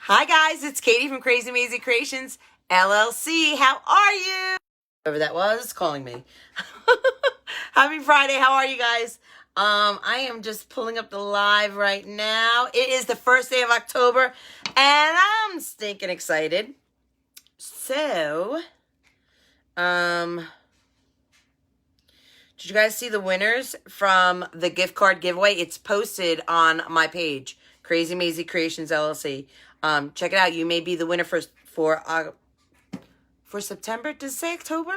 Hi guys, it's Katie from Krazy Mazie Kreations, LLC. How are you? Whoever that was calling me. Happy Friday. How are you guys? I am just pulling up the live right now. It is the first day of October, and I'm stinking excited. So, did you guys see the winners from the gift card giveaway? It's posted on my page, Krazy Mazie Kreations, LLC. Check it out. You may be the winner for September. Does it say October?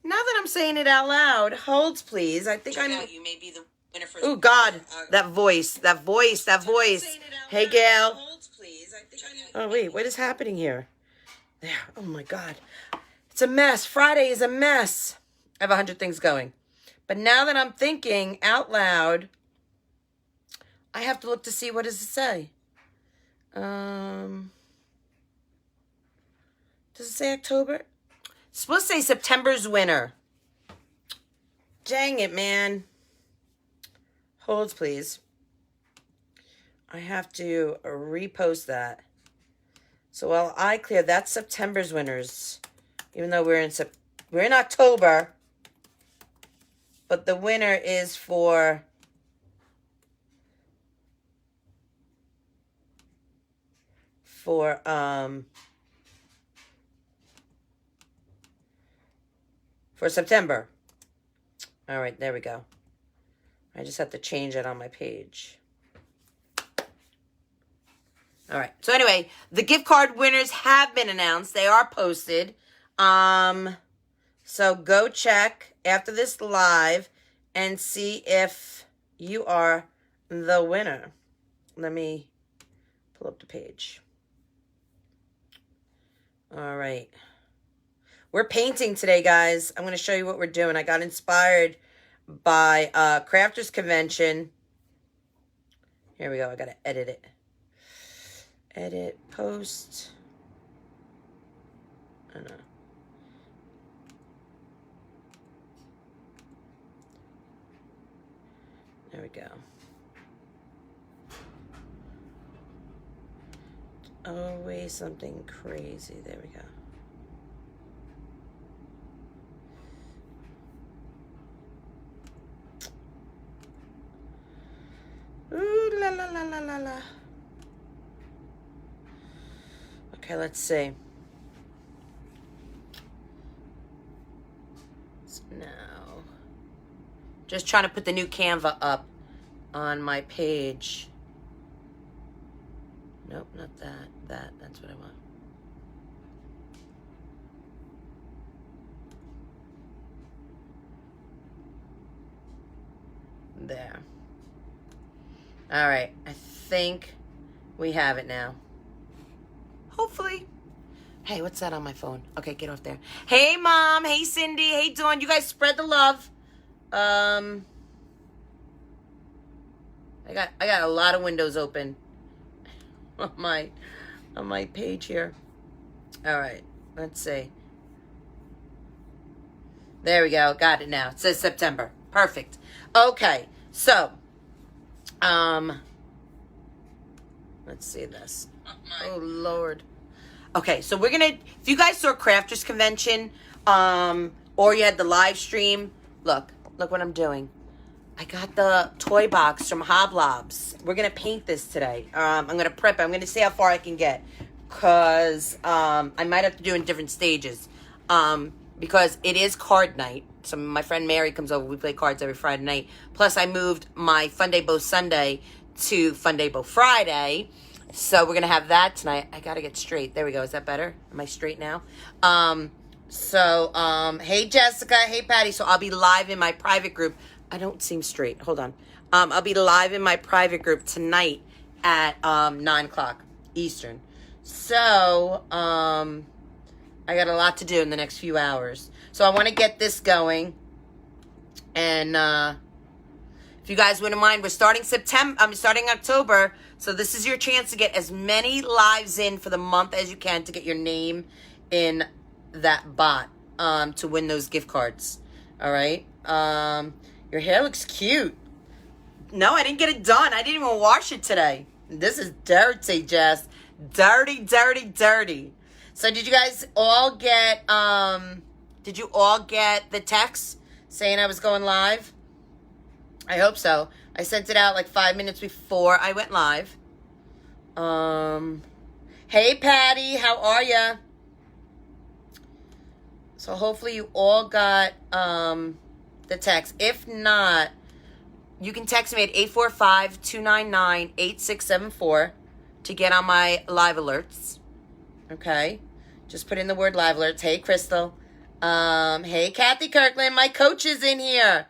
Now that I'm saying it out loud, holds please. I think you may be the winner for. Oh God, that voice. Hey Gail. Holds please. Oh wait, what is happening here? There. Oh my God, it's a mess. Friday is a mess. I have 100 things going, but now that I'm thinking out loud, I have to look to see what does it say. Does it say October? It's supposed to say September's winner. Dang it, man. Holds, please. I have to repost that. So while I clear, that's September's winners. Even though we're in October, but the winner is for September. All right, there we go. I just have to change it on my page. All right. So anyway, the gift card winners have been announced. They are posted. So go check after this live and see if you are the winner. Let me pull up the page. All right. We're painting today, guys. I'm going to show you what we're doing. I got inspired by Crafters Convention. Here we go. I got to edit it. Edit, post. I don't know. There we go. Always something crazy. There we go. Ooh, la la la la la la. Okay, let's see. So now, just trying to put the new Canva up on my page. Nope, not that. That's what I want. There. All right, I think we have it now. Hopefully. Hey, what's that on my phone? Okay, get off there. Hey, Mom. Hey, Cindy. Hey, Dawn. You guys spread the love. I got a lot of windows open on my page here. All right, let's see. There we go. Got it now. It says September. Perfect. Okay, so let's see this. Oh Lord. Okay, so we're gonna, if you guys saw Crafters Convention, or you had the live stream, look what I'm doing. I got the toy box from Hoblobs. We're gonna paint this today. I'm gonna prep it. I'm gonna see how far I can get, cause I might have to do it in different stages, because it is card night. So my friend Mary comes over. We play cards every Friday night. Plus, I moved my Fun Day Bow Sunday to Fun Day Bow Friday. So we're going to have that tonight. I got to get straight. There we go. Is that better? Am I straight now? Hey, Jessica. Hey, Patty. So I'll be live in my private group. I don't seem straight. Hold on. I'll be live in my private group tonight at 9 o'clock Eastern. So I got a lot to do in the next few hours. So I want to get this going. And if you guys wouldn't mind, we're starting October. So this is your chance to get as many lives in for the month as you can to get your name in that bot to win those gift cards. All right. Your hair looks cute. No, I didn't get it done. I didn't even wash it today. This is dirty, Jess. Dirty, dirty, dirty. So did you guys all get, did you all get the text saying I was going live? I hope so. I sent it out like 5 minutes before I went live. Hey, Patty, how are ya? So hopefully you all got the text. If not, you can text me at 845-299-8674 to get on my live alerts. Okay? Just put in the word live alerts. Hey, Crystal. Hey, Kathy Kirkland. My coach is in here.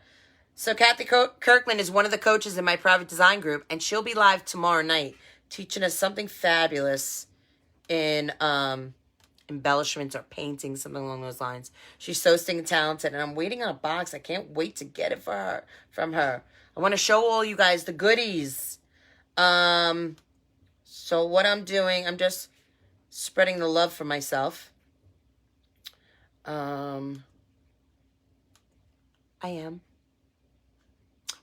So Kathy Kirkland is one of the coaches in my private design group, and she'll be live tomorrow night teaching us something fabulous in embellishments or painting, something along those lines. She's so stinking talented, and I'm waiting on a box. I can't wait to get it from her. I want to show all you guys the goodies. So what I'm doing, I'm just spreading the love for myself. I am.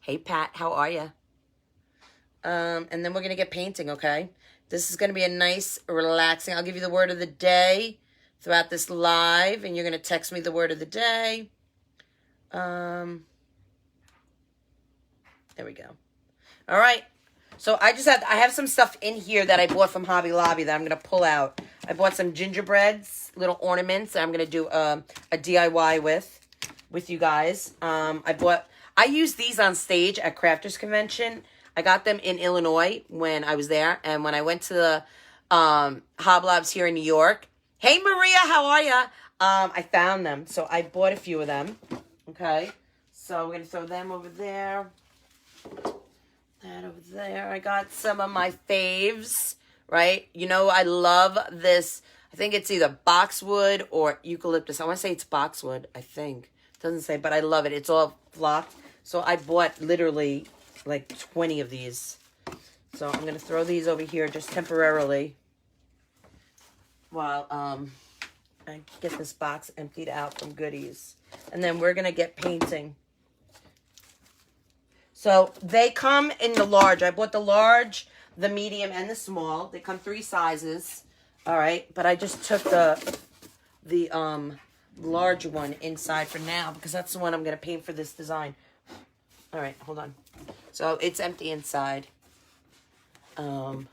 Hey, Pat, how are you? And then we're going to get painting, okay? This is going to be a nice, relaxing, I'll give you the word of the day throughout this live, and you're going to text me the word of the day. There we go. All right. So I have some stuff in here that I bought from Hobby Lobby that I'm going to pull out. I bought some gingerbreads, little ornaments that I'm going to do a DIY with you guys. I used these on stage at Crafters Convention. I got them in Illinois when I was there. And when I went to the Hoblobs here in New York. Hey, Maria, how are ya? I found them. So I bought a few of them. Okay. So we're going to throw them over there. That over there. I got some of my faves, right? You know, I love this. I think it's either boxwood or eucalyptus. I want to say it's boxwood, I think. It doesn't say, but I love it. It's all flocked. So I bought literally like 20 of these. So I'm going to throw these over here just temporarily while I get this box emptied out from goodies. And then we're going to get painting. So they come in the large. I bought the large, the medium, and the small. They come 3 sizes. All right. But I just took the large one inside for now because that's the one I'm going to paint for this design. All right. Hold on. So it's empty inside. Okay.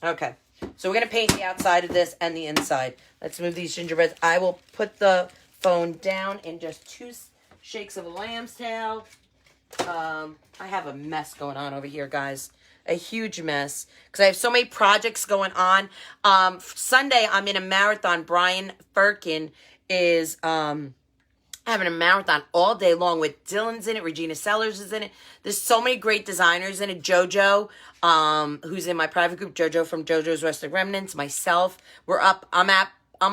Okay. So we're going to paint the outside of this and the inside. Let's move these gingerbreads. I will put the phone down in just 2 shakes of a lamb's tail. I have a mess going on over here, guys. A huge mess. Because I have so many projects going on. Sunday, I'm in a marathon. Brian Firkin is having a marathon all day long with Dylan's in it. Regina Sellers is in it. There's so many great designers in it. JoJo, who's in my private group. JoJo from JoJo's Rustic Remnants. Myself. We're up. I'm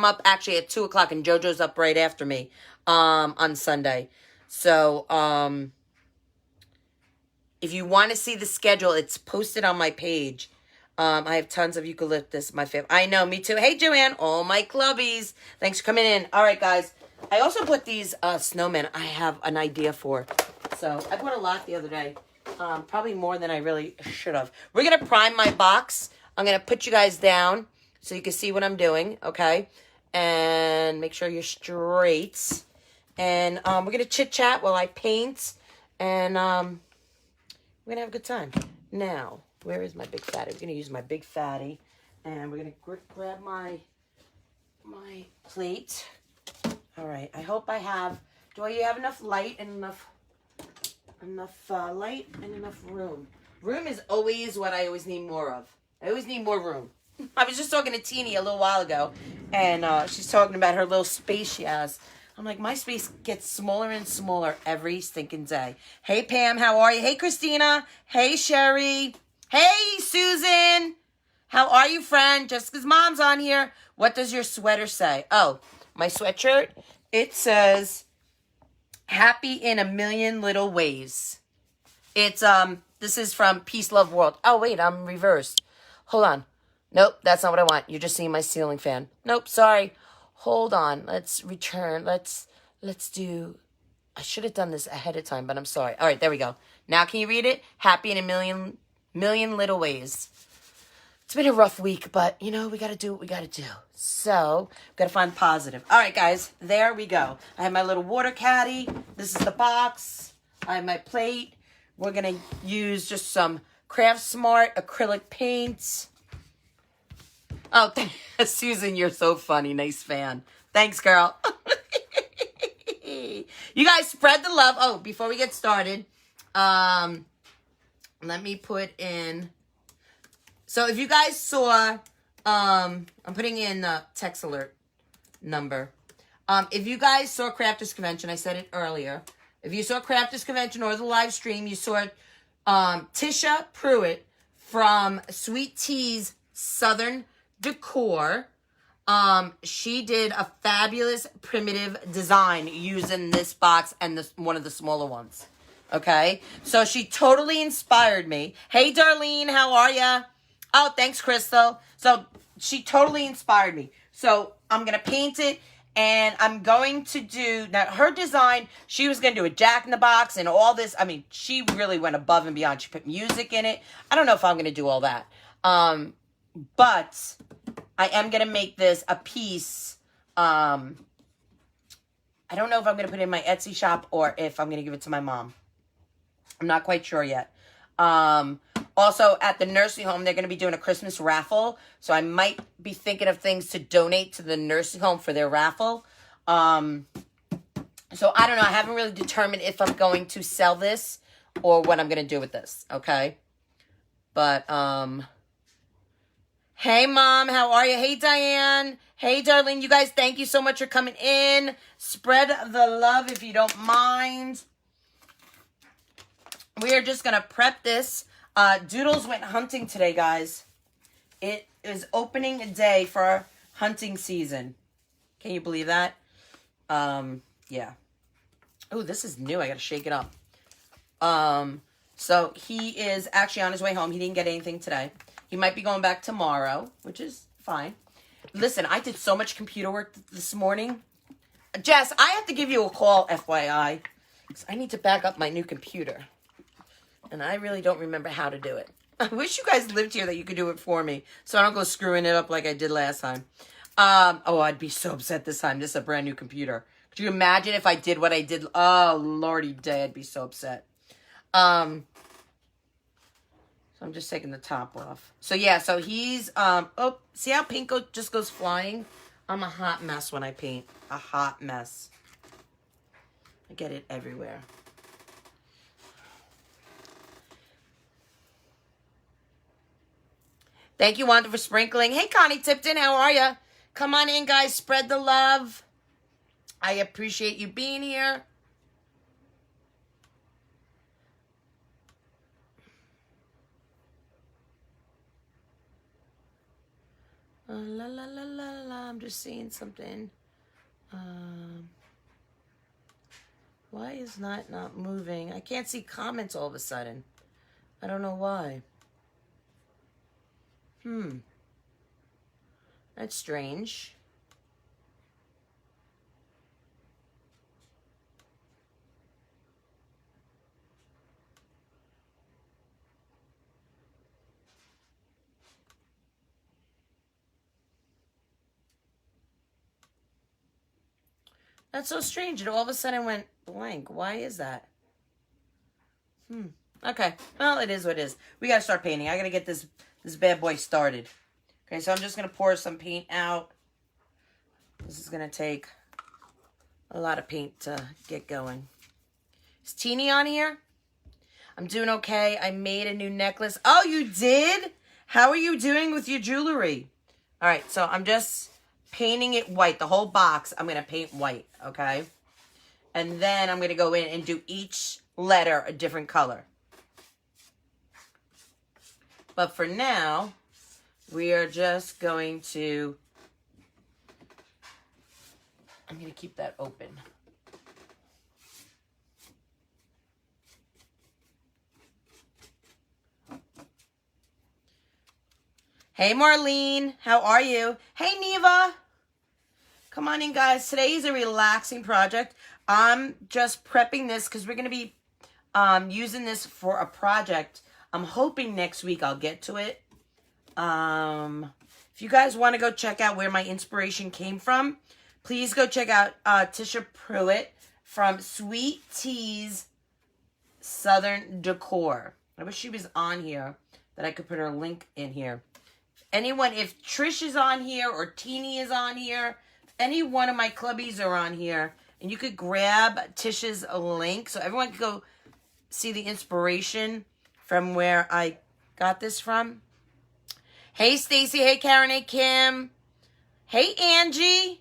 up actually at 2 o'clock, and JoJo's up right after me on Sunday. So if you want to see the schedule, it's posted on my page. I have tons of eucalyptus, my favorite. I know, me too. Hey, Joanne, all my clubbies. Thanks for coming in. All right, guys. I also put these snowmen I have an idea for. So I bought a lot the other day. Probably more than I really should have. We're going to prime my box. I'm going to put you guys down so you can see what I'm doing, okay? And make sure you're straight. And we're going to chit-chat while I paint. And we're going to have a good time. Now, where is my big fatty? We're going to use my big fatty. And we're going to grab my plate. All right. I hope I have... Do I have enough light and enough light and enough room? Room is always what I always need more of. I always need more room. I was just talking to Teeny a little while ago, and she's talking about her little space she has. I'm like, my space gets smaller and smaller every stinking day. Hey, Pam, how are you? Hey, Christina. Hey, Sherry. Hey, Susan. How are you, friend? Jessica's mom's on here. What does your sweater say? Oh, my sweatshirt, it says, happy in a million little ways. It's, this is from Peace, Love, World. Oh, wait, I'm reversed. Hold on. Nope, that's not what I want. You're just seeing my ceiling fan. Nope, sorry. Hold on. Let's return. Let's do... I should have done this ahead of time, but I'm sorry. All right, there we go. Now can you read it? Happy in a million million little ways. It's been a rough week, but, you know, we got to do what we got to do. So, got to find positive. All right, guys, there we go. I have my little water caddy. This is the box. I have my plate. We're going to use just some Craft Smart acrylic paints. Oh, Susan, you're so funny. Nice fan. Thanks, girl. You guys spread the love. Oh, before we get started, let me put in... So if you guys saw, I'm putting in the text alert number. If you guys saw Crafters Convention, I said it earlier. If you saw Crafters Convention or the live stream, you saw Tisha Pruitt from Sweet Tea's Southern Decor. She did a fabulous primitive design using this box and one of the smaller ones. Okay? So she totally inspired me. Hey, Darlene, how are ya? Oh, thanks, Crystal. So she totally inspired me. So I'm going to paint it, and I'm going to do... Now, her design, she was going to do a Jack-in-the-Box and all this. I mean, she really went above and beyond. She put music in it. I don't know if I'm going to do all that. But I am going to make this a piece. I don't know if I'm going to put it in my Etsy shop or if I'm going to give it to my mom. I'm not quite sure yet. Also, at the nursing home, they're going to be doing a Christmas raffle. So I might be thinking of things to donate to the nursing home for their raffle. So I don't know. I haven't really determined if I'm going to sell this or what I'm going to do with this. Okay. But, hey, Mom. How are you? Hey, Diane. Hey, darling. You guys, thank you so much for coming in. Spread the love if you don't mind. We are just going to prep this. Doodles went hunting today, guys. It is opening day for hunting season. Can you believe that? Yeah. Oh, this is new. I got to shake it up. So he is actually on his way home. He didn't get anything today. He might be going back tomorrow, which is fine. Listen, I did so much computer work this morning. Jess, I have to give you a call, FYI, because I need to back up my new computer. And I really don't remember how to do it. I wish you guys lived here that you could do it for me, so I don't go screwing it up like I did last time. Oh, I'd be so upset this time. This is a brand new computer. Could you imagine if I did what I did? Oh, lordy day, I'd be so upset. So I'm just taking the top off. So yeah, so he's, oh, see how paint just goes flying? I'm a hot mess when I paint. A hot mess. I get it everywhere. Thank you, Wanda, for sprinkling. Hey, Connie Tipton, how are you? Come on in, guys. Spread the love. I appreciate you being here. La, la, la, la, la. I'm just seeing something. Why is not moving? I can't see comments all of a sudden. I don't know why. That's strange. That's so strange. It all of a sudden went blank. Why is that? Okay. Well, it is what it is. We gotta start painting. I gotta get this bad boy started. Okay, so I'm just gonna pour some paint out. This is gonna take a lot of paint to get going. Is Teeny on here? I'm doing okay. I made a new necklace. Oh, you did? How are you doing with your jewelry? All right, so I'm just painting it white. The whole box, I'm gonna paint white, okay? And then I'm gonna go in and do each letter a different color. But for now, we are just going to, I'm going to keep that open. Hey, Marlene, how are you? Hey, Neva. Come on in, guys. Today is a relaxing project. I'm just prepping this because we're going to be using this for a project I'm hoping next week I'll get to it. If you guys want to go check out where my inspiration came from, please go check out Tisha Pruitt from Sweet Tea's Southern Decor. I wish she was on here, that I could put her link in here. Anyone, if Trish is on here or Teeny is on here, any one of my clubbies are on here, and you could grab Tisha's link so everyone can go see the inspiration from where I got this from. Hey, Stacy. Hey, Karen. Hey, Kim. Hey, Angie.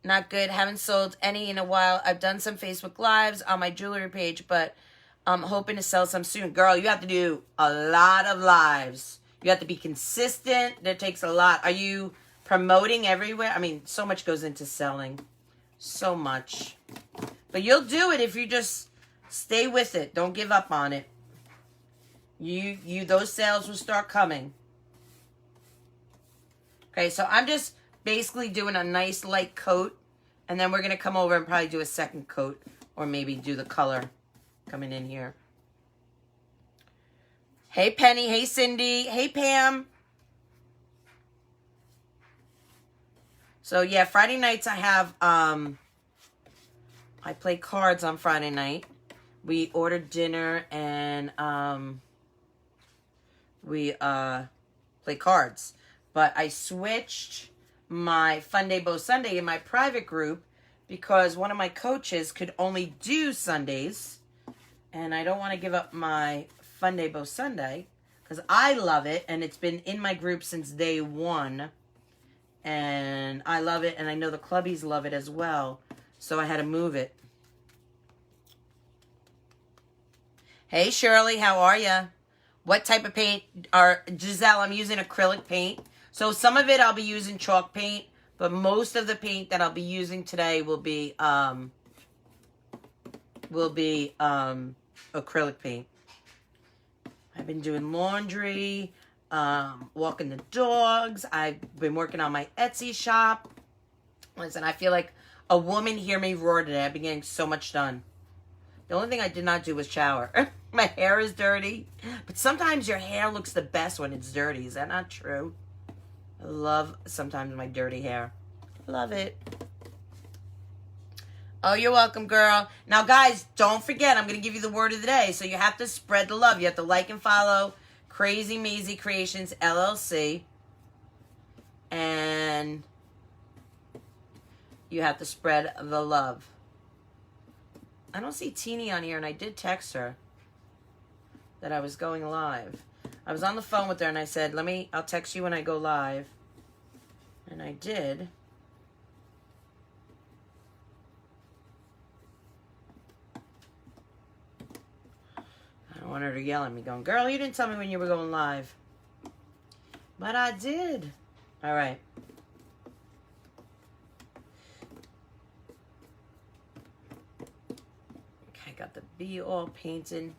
Not good. Haven't sold any in a while. I've done some Facebook Lives on my jewelry page, but I'm hoping to sell some soon. Girl, you have to do a lot of lives. You have to be consistent. That takes a lot. Are you promoting everywhere? I mean, so much goes into selling. So much. But you'll do it if you just stay with it. Don't give up on it. Those sales will start coming. Okay, so I'm just basically doing a nice light coat, and then we're going to come over and probably do a second coat, or maybe do the color coming in here. Hey, Penny. Hey, Cindy. Hey, Pam. So, yeah, Friday nights I have, I play cards on Friday night. We ordered dinner, and we play cards. But I switched my Fun Day Bow Sunday in my private group because one of my coaches could only do Sundays. And I don't want to give up my Fun Day Bow Sunday because I love it. And it's been in my group since day one. And I love it. And I know the clubbies love it as well. So I had to move it. Hey, Shirley. How are you? What type of paint are... Giselle, I'm using acrylic paint. So some of it I'll be using chalk paint, but most of the paint that I'll be using today will be acrylic paint. I've been doing laundry, walking the dogs. I've been working on my Etsy shop. Listen, I feel like a woman hear me roar today. I've been getting so much done. The only thing I did not do was shower. My hair is dirty, but sometimes your hair looks the best when it's dirty. Is that not true? I love sometimes my dirty hair. Love it. Oh, you're welcome, girl. Now, guys, don't forget, I'm going to give you the word of the day. So you have to spread the love. You have to like and follow Krazy Mazie Kreations, LLC. And you have to spread the love. I don't see Teeny on here, and I did text her that I was going live. I was on the phone with her, and I said, I'll text you when I go live. And I did. I don't want her to yell at me going, girl, you didn't tell me when you were going live. But I did. All right. Okay, got the B all painted.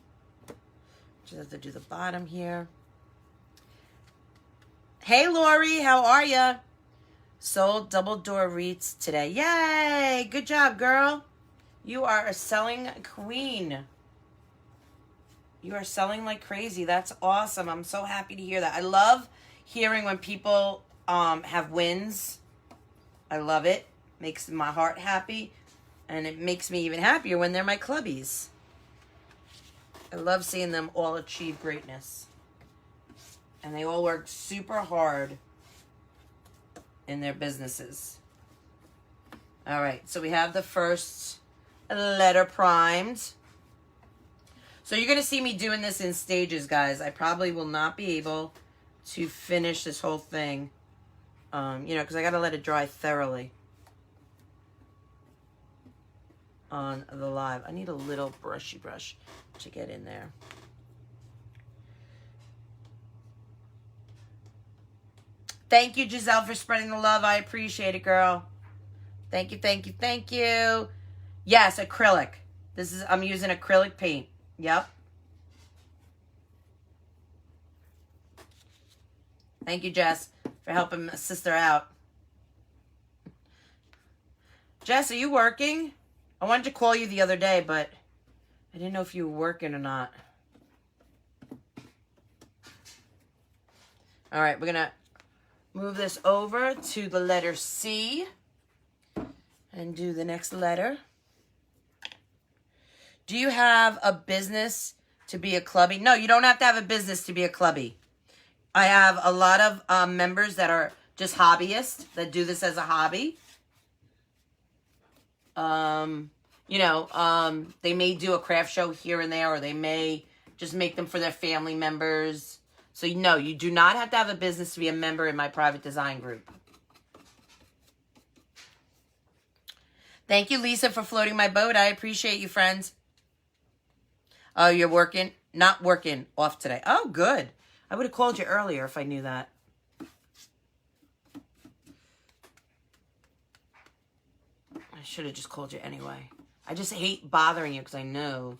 Just have to do the bottom here. Hey, Lori, how are ya? Sold double door wreaths today. Yay! Good job, girl. You are a selling queen. You are selling like crazy. That's awesome. I'm so happy to hear that. I love hearing when people have wins. I love it. Makes my heart happy. And it makes me even happier when they're my clubbies. I love seeing them all achieve greatness. And they all work super hard in their businesses. All right, so we have the first letter primed. So you're going to see me doing this in stages, guys. I probably will not be able to finish this whole thing, because I got to let it dry thoroughly on the live. I need a little brushy brush to get in there. Thank you, Giselle, for spreading the love. I appreciate it, girl. Thank you, thank you, thank you. Yes, acrylic. I'm using acrylic paint. Yep. Thank you, Jess, for helping my sister out. Jess, are you working? I wanted to call you the other day, but I didn't know if you were working or not. All right, we're going to move this over to the letter C and do the next letter. Do you have a business to be a clubby? No, you don't have to have a business to be a clubby. I have a lot of members that are just hobbyists that do this as a hobby. You know, they may do a craft show here and there, or they may just make them for their family members. So, no, you do not have to have a business to be a member in my private design group. Thank you, Lisa, for floating my boat. I appreciate you, friends. Oh, you're working? Not working. Off today. Oh, good. I would have called you earlier if I knew that. I should have just called you anyway. I just hate bothering you because I know,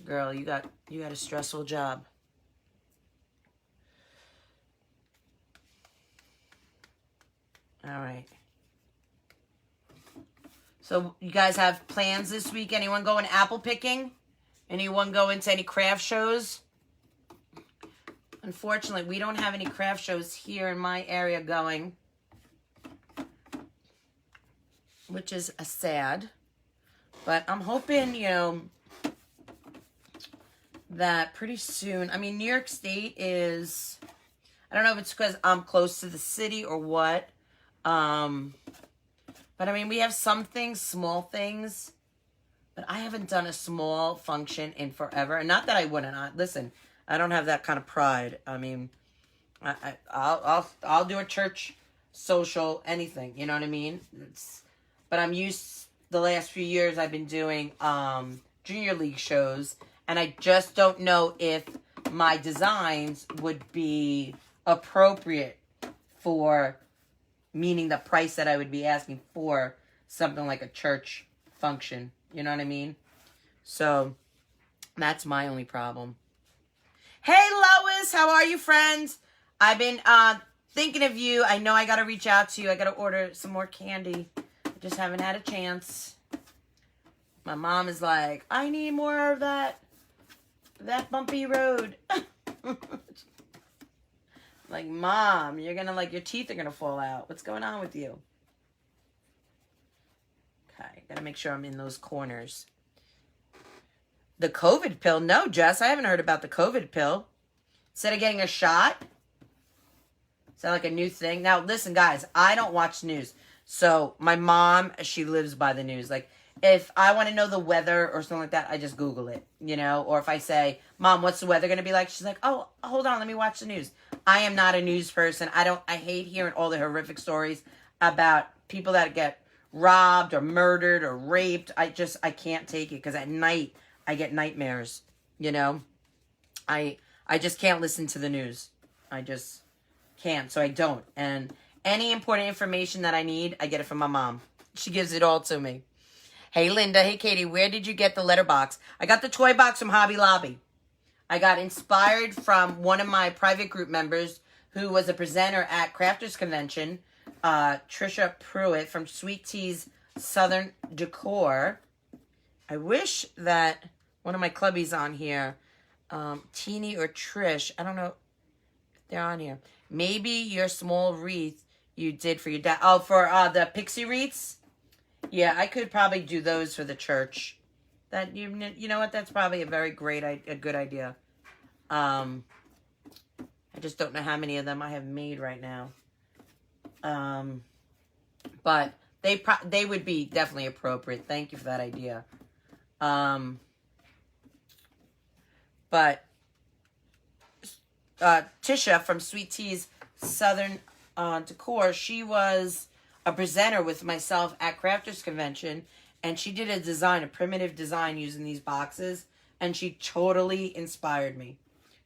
girl, you got a stressful job. All right. So you guys have plans this week? Anyone going apple picking? Anyone going to any craft shows? Unfortunately, we don't have any craft shows here in my area going, which is a sad. But I'm hoping, you know, that pretty soon, I mean, New York State is, I don't know if it's because I'm close to the city or what. But I mean, we have some things, small things, but I haven't done a small function in forever. And not that I wouldn't. Listen, I don't have that kind of pride. I mean, I'll do a church social, anything. You know what I mean? But I'm used. The last few years, I've been doing junior league shows, and I just don't know if my designs would be appropriate for, meaning the price that I would be asking for something like a church function. You know what I mean? So that's my only problem. Hey, Lois, how are you, friends? I've been thinking of you. I know I got to reach out to you. I got to order some more candy. I just haven't had a chance. My mom is like, I need more of that bumpy road. Like, Mom, you're going to, like, your teeth are going to fall out. What's going on with you? Okay, got to make sure I'm in those corners. The COVID pill? No, Jess, I haven't heard about the COVID pill. Instead of getting a shot? Is that like a new thing? Now, listen, guys, I don't watch news. So, my mom, she lives by the news. Like, if I want to know the weather or something like that, I just Google it, you know? Or if I say, Mom, what's the weather going to be like? She's like, oh, hold on, let me watch the news. I am not a news person. I hate hearing all the horrific stories about people that get robbed or murdered or raped. I can't take it because at night I get nightmares, you know? I just can't listen to the news. I just can't, so I don't. And any important information that I need, I get it from my mom. She gives it all to me. Hey, Linda. Hey, Katie. Where did you get the letterbox? I got the toy box from Hobby Lobby. I got inspired from one of my private group members who was a presenter at Crafters Convention, Trisha Pruitt from Sweet Tea's Southern Decor. I wish that one of my clubbies on here, Teeny or Trish, I don't know if they're on here. Maybe your small wreath you did for your dad. Oh, for the pixie wreaths? Yeah, I could probably do those for the church. That you know what? That's probably a very good idea. I just don't know how many of them I have made right now. But they would be definitely appropriate. Thank you for that idea. But Tisha from Sweet Tea's Southern Decor, she was a presenter with myself at Crafters Convention, and she did a primitive design using these boxes, and she totally inspired me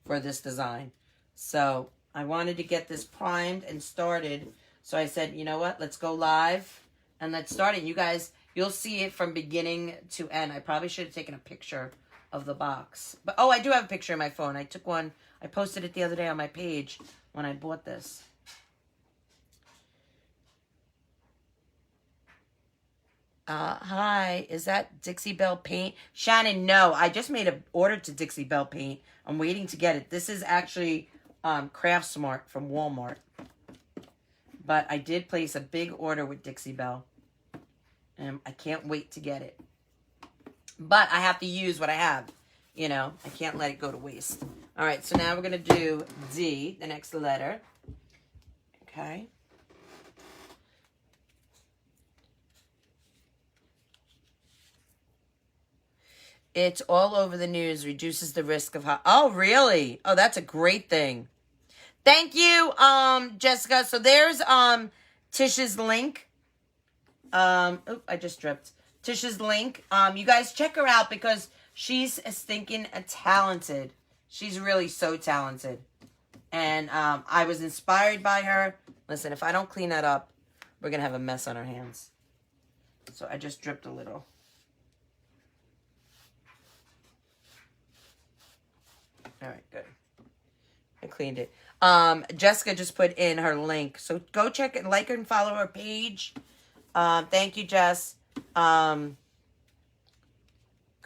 for this design. So I wanted to get this primed and started, so I said, you know what, let's go live, and let's start it. You guys, you'll see it from beginning to end. I probably should have taken a picture of the box. But, oh, I do have a picture on my phone. I took one. I posted it the other day on my page when I bought this. Hi, is that Dixie Belle Paint? Shannon, no. I just made an order to Dixie Belle Paint. I'm waiting to get it. This is actually Craft Smart from Walmart. But I did place a big order with Dixie Belle. And I can't wait to get it. But I have to use what I have. You know, I can't let it go to waste. All right, so now we're going to do D, the next letter. Okay. It's all over the news, reduces the risk of oh, really? Oh, that's a great thing. Thank you, Jessica. So there's Tish's link. Oh, I just dripped. Tish's link. You guys check her out because she's stinking talented. She's really so talented. And I was inspired by her. Listen, if I don't clean that up, we're going to have a mess on our hands. So I just dripped a little. All right, good. I cleaned it. Jessica just put in her link. So go check it, like her and follow her page. Thank you, Jess. Because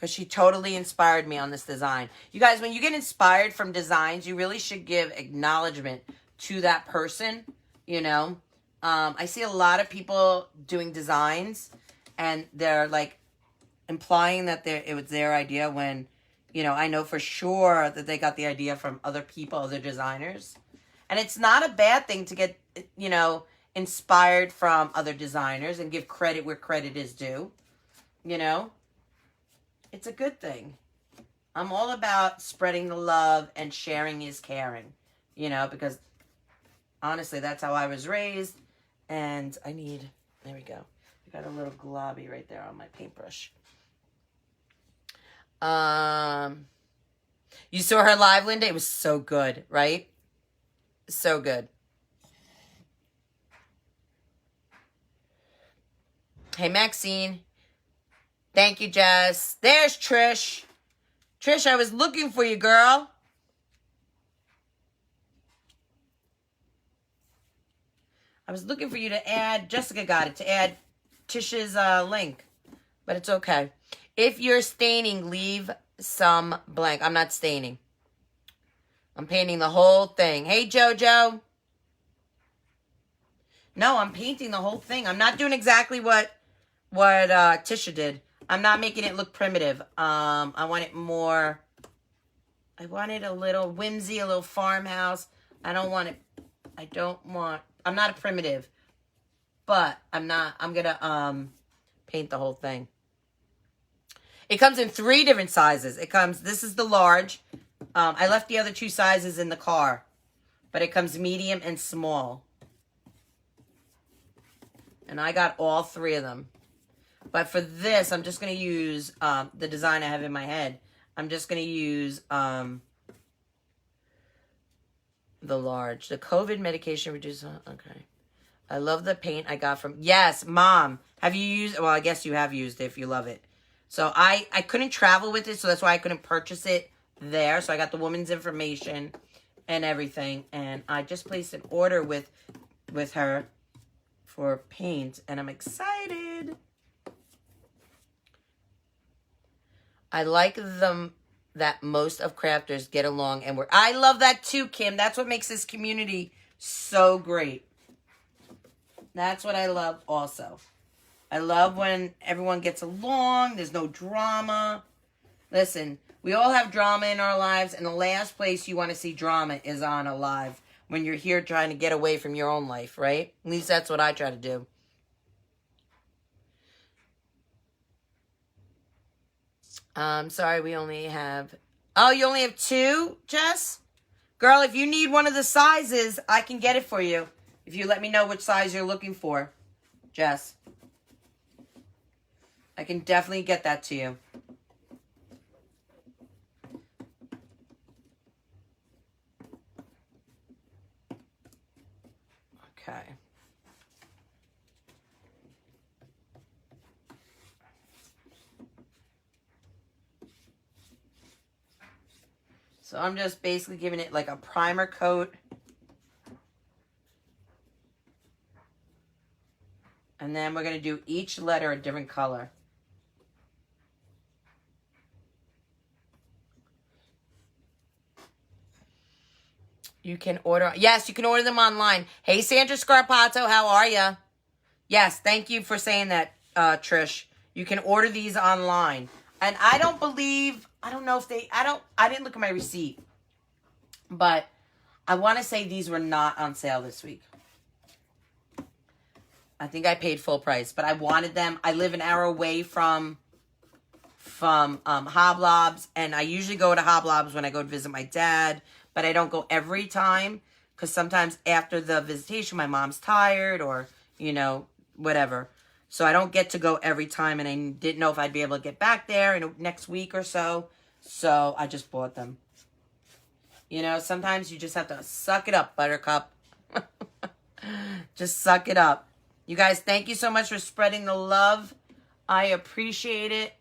she totally inspired me on this design. You guys, when you get inspired from designs, you really should give acknowledgement to that person, you know. I see a lot of people doing designs, and they're, like, implying that it was their idea when, you know, I know for sure that they got the idea from other people, other designers. And it's not a bad thing to get, you know, inspired from other designers and give credit where credit is due, you know. It's a good thing. I'm all about spreading the love and sharing is caring, you know, because honestly, that's how I was raised. And I need, there we go. I got a little globby right there on my paintbrush. You saw her live, Linda? It was so good, right? So good. Hey, Maxine. Thank you, Jess. There's Trish. Trish, I was looking for you, girl. I was looking for you to add, Jessica got it, to add Tish's link. But it's okay. If you're staining, leave some blank. I'm not staining. I'm painting the whole thing. Hey, Jojo. No, I'm painting the whole thing. I'm not doing exactly what Tisha did. I'm not making it look primitive. I want it more, I want it a little whimsy, a little farmhouse. I'm not a primitive, but I'm going to paint the whole thing. It comes in 3 different sizes. This is the large. I left the other 2 sizes in the car, but it comes medium and small. And I got all 3 of them. But for this, I'm just going to use the design I have in my head. I'm just going to use the large. The COVID medication reduces, okay. I love the paint I got from, yes, Mom. Have you used, well, I guess you have used it if you love it. So I couldn't travel with it, so that's why I couldn't purchase it there. So I got the woman's information and everything. And I just placed an order with her for paint, and I'm excited. I like them that most of crafters get along and I love that too, Kim. That's what makes this community so great. That's what I love also. I love when everyone gets along. There's no drama. Listen, we all have drama in our lives, and the last place you want to see drama is on a live when you're here trying to get away from your own life, right? At least that's what I try to do. Sorry, we only have... Oh, you only have 2, Jess? Girl, if you need one of the sizes, I can get it for you. If you let me know which size you're looking for, Jess. I can definitely get that to you. Okay. So I'm just basically giving it like a primer coat. And then we're going to do each letter a different color. You can order. Yes, you can order them online. Hey, Sandra Scarpato, how are you? Yes, thank you for saying that, Trish. You can order these online. And I don't know if I didn't look at my receipt. But I want to say these were not on sale this week. I think I paid full price, but I wanted them. I live an hour away from Hoblobs, and I usually go to Hoblobs when I go to visit my dad, but I don't go every time because sometimes after the visitation, my mom's tired or, you know, whatever. So I don't get to go every time, and I didn't know if I'd be able to get back there in next week or so. So I just bought them. You know, sometimes you just have to suck it up, Buttercup. Just suck it up. You guys, thank you so much for spreading the love. I appreciate it.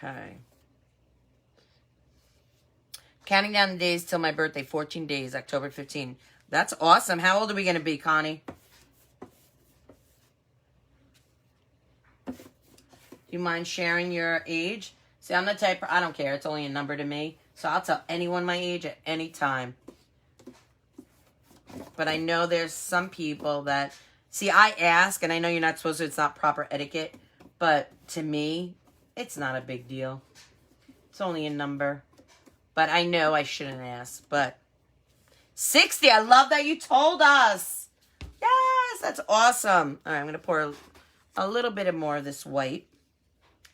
Okay. Counting down the days till my birthday, 14 days, October 15. That's awesome. How old are we going to be, Connie? Do you mind sharing your age? See, I'm the type, I don't care. It's only a number to me. So I'll tell anyone my age at any time. But I know there's some people that, see, I ask, and I know you're not supposed to, it's not proper etiquette. But to me, it's not a big deal. It's only a number. But I know I shouldn't ask. But 60, I love that you told us. Yes, that's awesome. All right, I'm going to pour a little bit more of this white.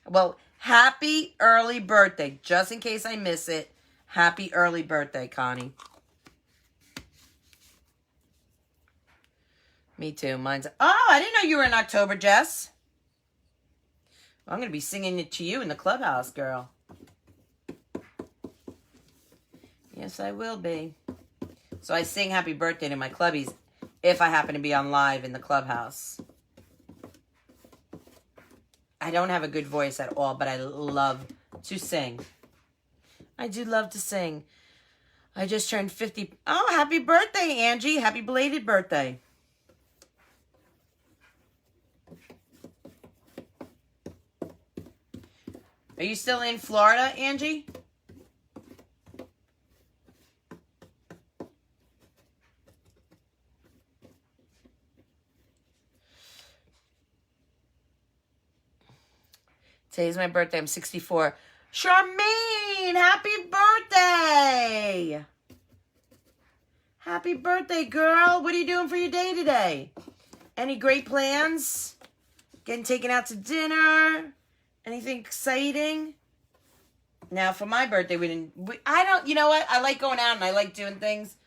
Well, happy early birthday. Just in case I miss it, happy early birthday, Connie. Me too. Mine's... Oh, I didn't know you were in October, Jess. Well, I'm going to be singing it to you in the clubhouse, girl. Yes, I will be. So I sing happy birthday to my clubbies if I happen to be on live in the clubhouse. I don't have a good voice at all, but I love to sing. I do love to sing. I just turned 50. Oh, happy birthday, Angie. Happy belated birthday. Are you still in Florida, Angie? Today's my birthday. I'm 64. Charmaine, happy birthday. Happy birthday, girl. What are you doing for your day today? Any great plans? Getting taken out to dinner? Anything exciting? Now, for my birthday, you know what? I like going out and I like doing things.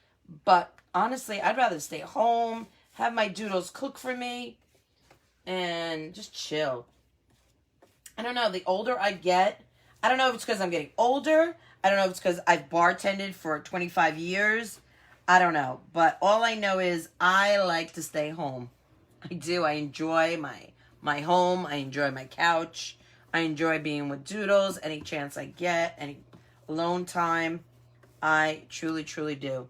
But honestly, I'd rather stay home, have my doodles cook for me, and just chill. I don't know. The older I get, I don't know if it's because I'm getting older. I don't know if it's because I've bartended for 25 years. I don't know. But all I know is I like to stay home. I do. I enjoy my home. I enjoy my couch. I enjoy being with doodles any chance I get, any alone time. I truly, truly do.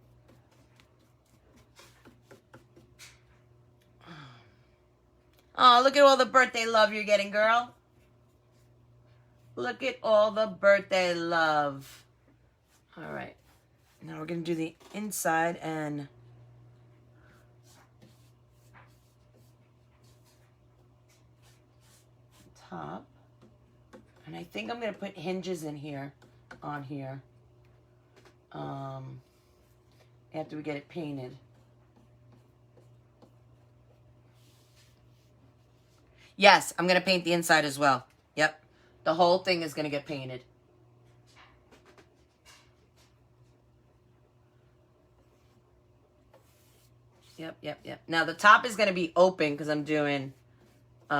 Oh, look at all the birthday love you're getting, girl. Look at all the birthday love. All right. Now we're going to do the inside and top. And I think I'm going to put hinges in here, on here, after we get it painted. Yes, I'm going to paint the inside as well. Yep. The whole thing is going to get painted. Yep. Now, the top is going to be open because I'm doing, you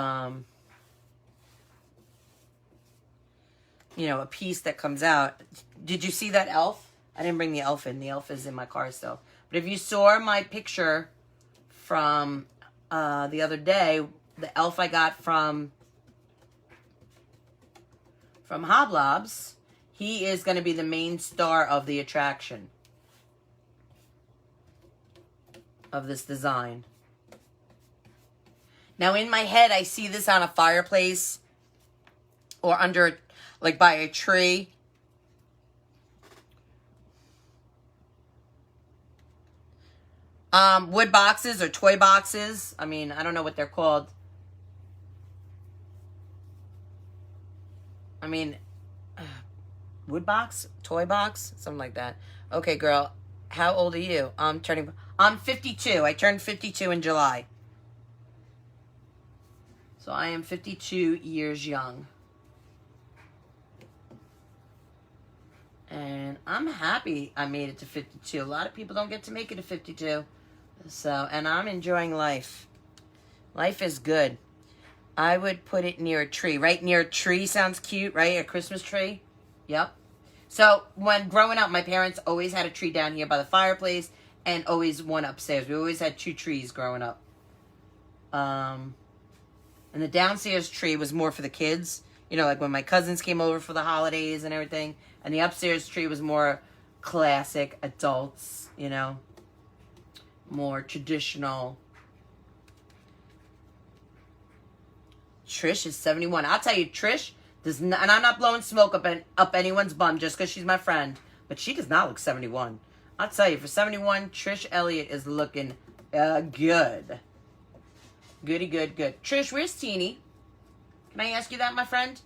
know, a piece that comes out. Did you see that elf? I didn't bring the elf in. The elf is in my car still. But if you saw my picture from the other day, the elf I got from Hoblobs, He is going to be the main star of the attraction of this design. Now, in my head, I see this on a fireplace or under, like, by a tree. Wood boxes or toy boxes. I mean, I don't know what they're called. I mean, wood box? Toy box? Something like that. Okay, girl. How old are you? I'm 52. I turned 52 in July. So I am 52 years young. And I'm happy I made it to 52. A lot of people don't get to make it to 52. So, and I'm enjoying life. Life is good. I would put it near a tree. Right near a tree sounds cute, right? A Christmas tree. Yep. So when growing up, my parents always had a tree down here by the fireplace and always one upstairs. We always had 2 trees growing up. And the downstairs tree was more for the kids. You know, like when my cousins came over for the holidays and everything. And the upstairs tree was more classic adults, you know. More traditional. Trish is 71. I'll tell you, Trish does not, and I'm not blowing smoke up anyone's bum just because she's my friend, but she does not look 71. I'll tell you, for 71, Trish Elliott is looking good. Goody, good. Trish, where's Teeny? Can I ask you that, my friend?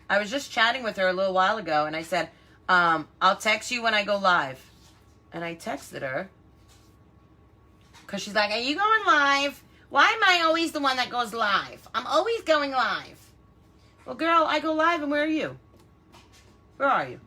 I was just chatting with her a little while ago, and I said, I'll text you when I go live. And I texted her, because she's like, are you going live? Why am I always the one that goes live? I'm always going live. Well, girl, I go live, and where are you? Where are you?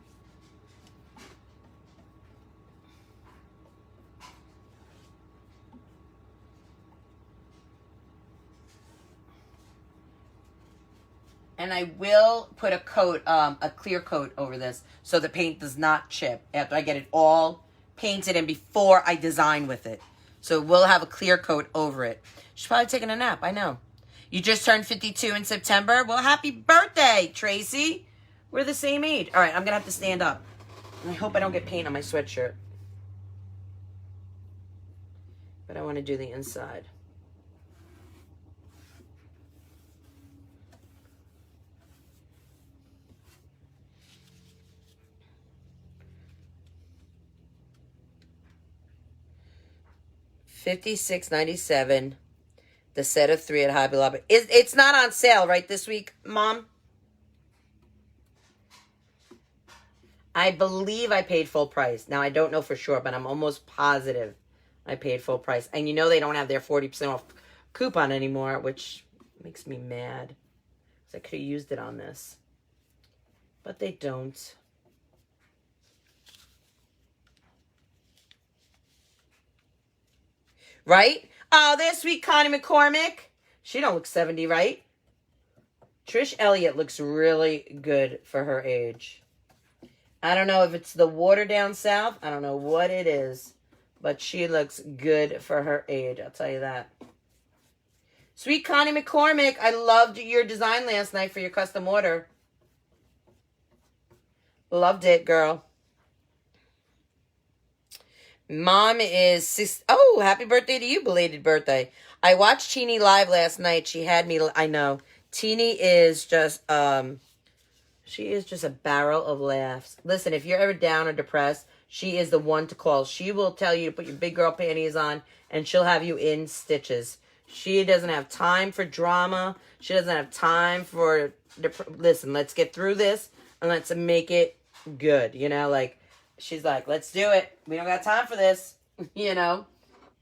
And I will put a coat, a clear coat over this so the paint does not chip after I get it all painted and before I design with it. So we'll have a clear coat over it. She's probably taking a nap, I know. You just turned 52 in September? Well, happy birthday, Tracy. We're the same age. All right, I'm going to have to stand up. I hope I don't get paint on my sweatshirt. But I want to do the inside. $56.97. The set of 3 at Hobby Lobby. It's not on sale, right, this week, Mom? I believe I paid full price. Now, I don't know for sure, but I'm almost positive I paid full price. And you know they don't have their 40% off coupon anymore, which makes me mad. Because I could have used it on this. But they don't. Right? Oh, there's sweet Connie McCormick. She don't look 70, right? Trish Elliott looks really good for her age. I don't know if it's the water down south. I don't know what it is. But she looks good for her age. I'll tell you that. Sweet Connie McCormick, I loved your design last night for your custom order. Loved it, girl. Mom is oh, happy birthday to you, belated birthday. I watched Teeny live last night. She had me, I know. Teeny is just, she is just a barrel of laughs. Listen, if you're ever down or depressed, she is the one to call. She will tell you to put your big girl panties on, and she'll have you in stitches. She doesn't have time for drama. She doesn't have time for, listen, let's get through this, and let's make it good, you know, like, she's like, let's do it. We don't got time for this, you know?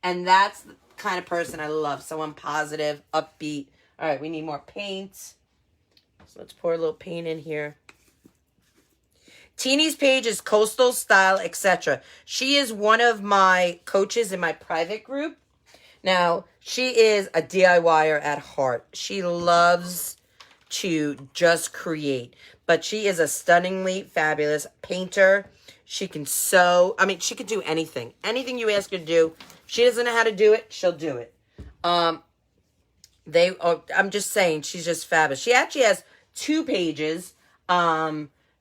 And that's the kind of person I love. Someone positive, upbeat. All right, we need more paint. So let's pour a little paint in here. Teeny's page is Coastal Style, etc. She is one of my coaches in my private group. Now, she is a DIYer at heart. She loves to just create. But she is a stunningly fabulous painter. She can sew. I mean, she can do anything. Anything you ask her to do. If she doesn't know how to do it, she'll do it. I'm just saying, she's just fabulous. She actually has 2 pages.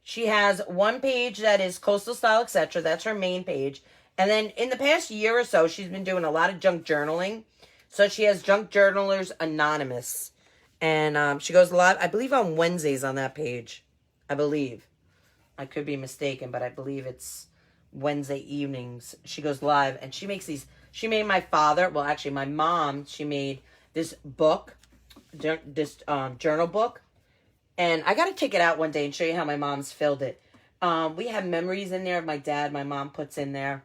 She has one page that is coastal style, etc. That's her main page. And then in the past year or so, she's been doing a lot of junk journaling. So she has Junk Journalers Anonymous. And she goes live, I believe, on Wednesdays on that page. I believe. I could be mistaken, but I believe it's Wednesday evenings. She goes live, and she makes these. She made my father, well, actually, my mom, she made this book, this journal book. And I got to take it out one day and show you how my mom's filled it. We have memories in there of my dad, my mom puts in there.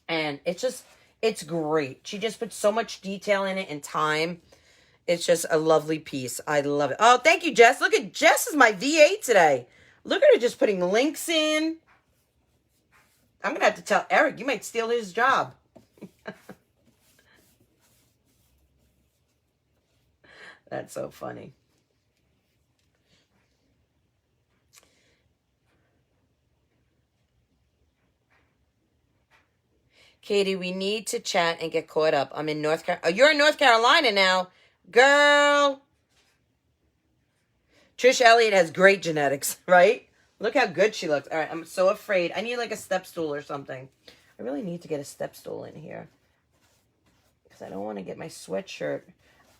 And it's great. She just puts so much detail in it and time. It's just a lovely piece. I love it. Oh, thank you, Jess. Look at Jess is my V8 today. Look at her just putting links in. I'm going to have to tell Eric, you might steal his job. That's so funny. Katie, we need to chat and get caught up. I'm in North Carolina. Oh, you're in North Carolina now. Girl. Trish Elliott has great genetics, right? Look how good she looks. All right, I'm so afraid. I need like a step stool or something. I really need to get a step stool in here. Because I don't want to get my sweatshirt.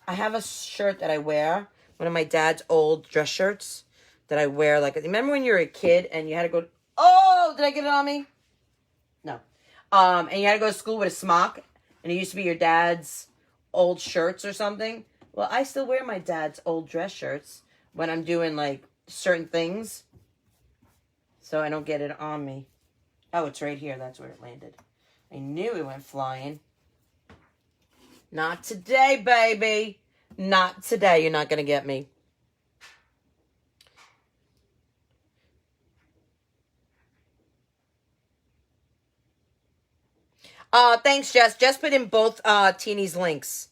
I have a shirt that I wear. One of my dad's old dress shirts that I wear. Like, remember when you were a kid and you had to go... Oh, did I get it on me? No. And you had to go to school with a smock, and it used to be your dad's old shirts or something. Well, I still wear my dad's old dress shirts when I'm doing, like, certain things, so I don't get it on me. Oh, it's right here. That's where it landed. I knew it went flying. Not today, baby. Not today. You're not going to get me. Thanks, Jess. Jess put in both Teeny's links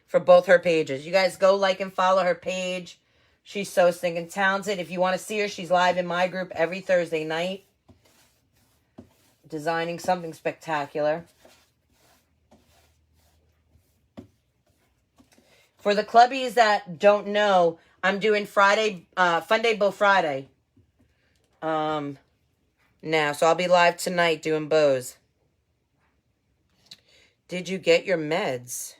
for both her pages. You guys go like and follow her page. She's so stinking talented. If you want to see her, she's live in my group every Thursday night. Designing something spectacular. For the clubbies that don't know, I'm doing Friday, Fun Day Bow Friday. Now, so I'll be live tonight doing bows. Did you get your meds?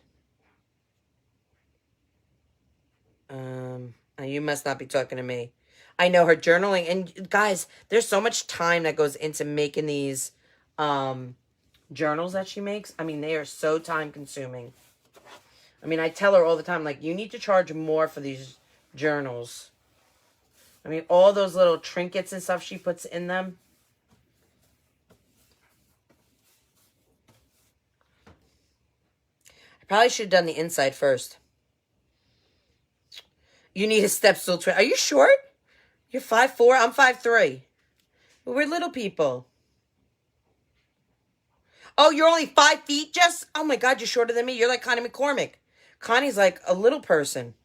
You must not be talking to me. I know her journaling. And guys, there's so much time that goes into making these journals that she makes. I mean, they are so time consuming. I mean, I tell her all the time, like, you need to charge more for these journals. I mean, all those little trinkets and stuff she puts in them. Probably should have done the inside first. You need a step stool. Are you short? You're 5'4". I'm 5'3". We're little people. Oh, you're only 5 feet, Jess? Oh my God, you're shorter than me. You're like Connie McCormick. Connie's like a little person.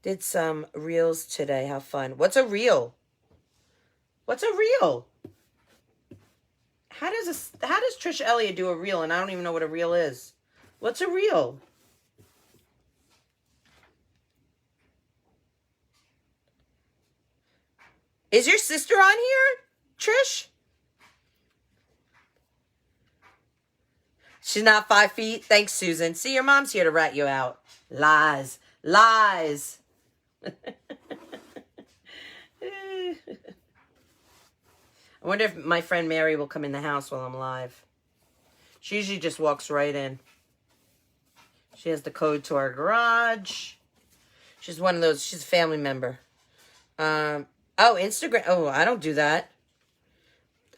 Did some reels today. How fun. What's a reel? What's a reel? How does Trish Elliott do a reel and I don't even know what a reel is? What's a reel? Is your sister on here, Trish? She's not 5 feet. Thanks, Susan. See, your mom's here to rat you out. Lies. Lies. I wonder if my friend Mary will come in the house while I'm live. She usually just walks right in. She has the code to our garage. She's one of those. She's a family member. Oh, Instagram. Oh, I don't do that.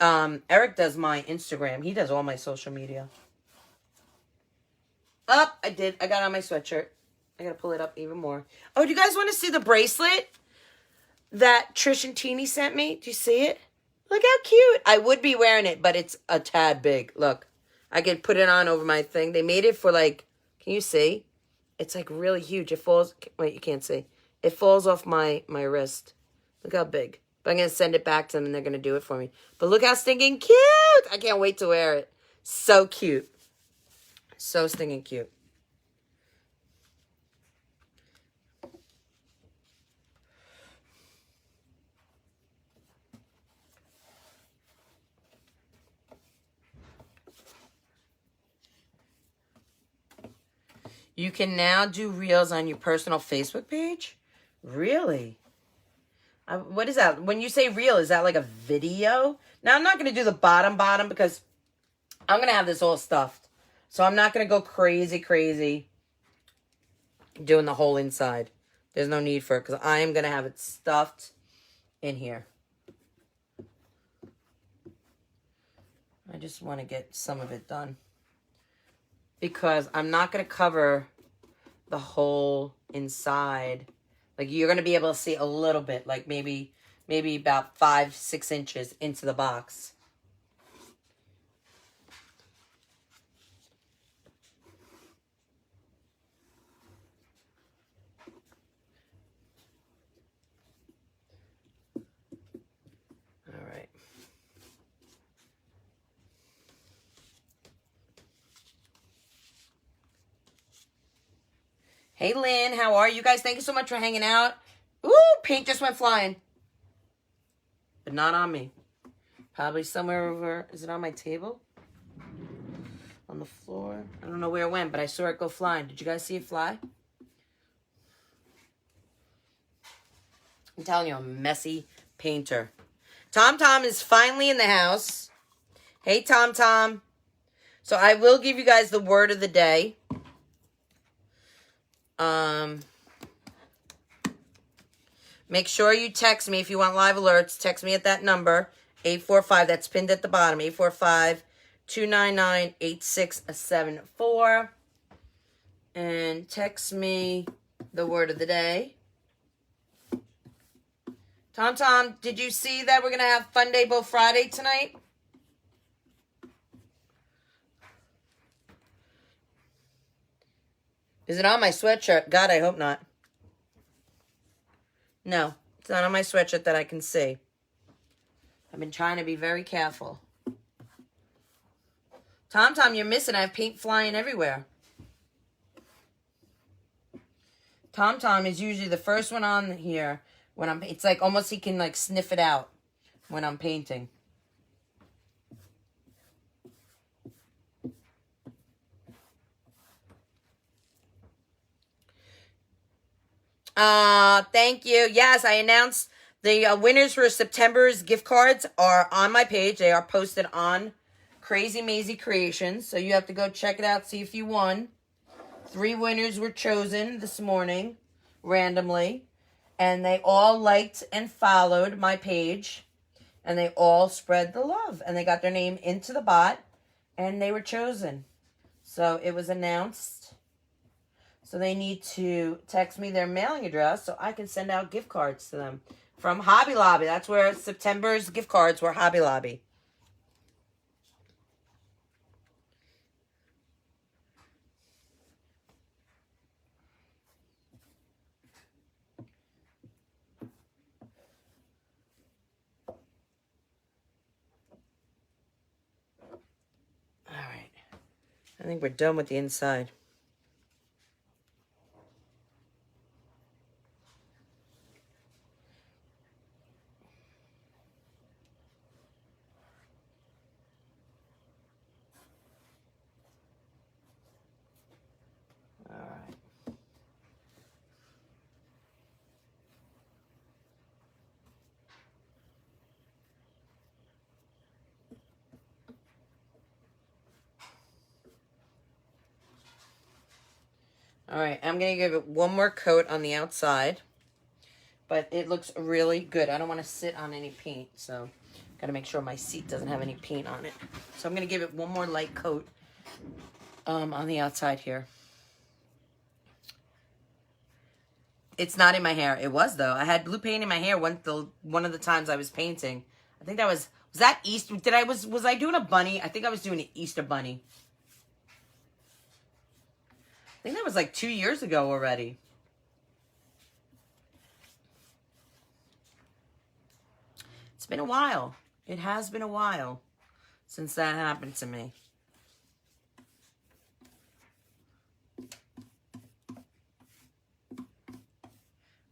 Eric does my Instagram. He does all my social media. Oh, I did. I got on my sweatshirt. I got to pull it up even more. Oh, do you guys want to see the bracelet that Trish and Teeny sent me? Do you see it? Look how cute. I would be wearing it, but it's a tad big. Look, I could put it on over my thing. They made it for like, can you see? It's like really huge. It falls, wait, you can't see. It falls off my wrist. Look how big. But I'm going to send it back to them and they're going to do it for me. But look how stinking cute. I can't wait to wear it. So cute. So stinking cute. You can now do reels on your personal Facebook page? Really? What is that? When you say reel, is that like a video? Now, I'm not going to do the bottom because I'm going to have this all stuffed. So I'm not going to go crazy doing the whole inside. There's no need for it because I am going to have it stuffed in here. I just want to get some of it done. Because I'm not going to cover the whole inside. Like, you're going to be able to see a little bit. Like, maybe about 5-6 inches into the box. All right. Hey, Lynn, how are you guys? Thank you so much for hanging out. Ooh, paint just went flying. But not on me. Probably somewhere over, is it on my table? On the floor? I don't know where it went, but I saw it go flying. Did you guys see it fly? I'm telling you, I'm a messy painter. Tom is finally in the house. Hey, Tom. So I will give you guys the word of the day. Make sure you text me if you want live alerts. Text me at that number, 845. That's pinned at the bottom, 845-299-8674. And text me the word of the day. Tom, did you see that we're going to have Fun Day Bow Friday tonight? Is it on my sweatshirt? God, I hope not. No, it's not on my sweatshirt that I can see. I've been trying to be very careful. Tom, you're missing. I have paint flying everywhere. Tom is usually the first one on here when I'm, it's like almost he can like sniff it out when I'm painting. Thank you. Yes, I announced the winners for September's gift cards are on my page. They are posted on Krazy Mazie Kreations. So you have to go check it out, see if you won. 3 winners were chosen this morning, randomly. And they all liked and followed my page. And they all spread the love. And they got their name into the bot. And they were chosen. So it was announced. So they need to text me their mailing address so I can send out gift cards to them from Hobby Lobby. That's where September's gift cards were, Hobby Lobby. All right. I think we're done with the inside. All right, I'm going to give it one more coat on the outside, but it looks really good. I don't want to sit on any paint, so got to make sure my seat doesn't have any paint on it. So I'm going to give it one more light coat on the outside here. It's not in my hair. It was, though. I had blue paint in my hair one of the times I was painting. I think that was that Easter? Was I doing a bunny? I think I was doing an Easter bunny. I think that was like 2 years ago already. It's been a while. It has been a while since that happened to me.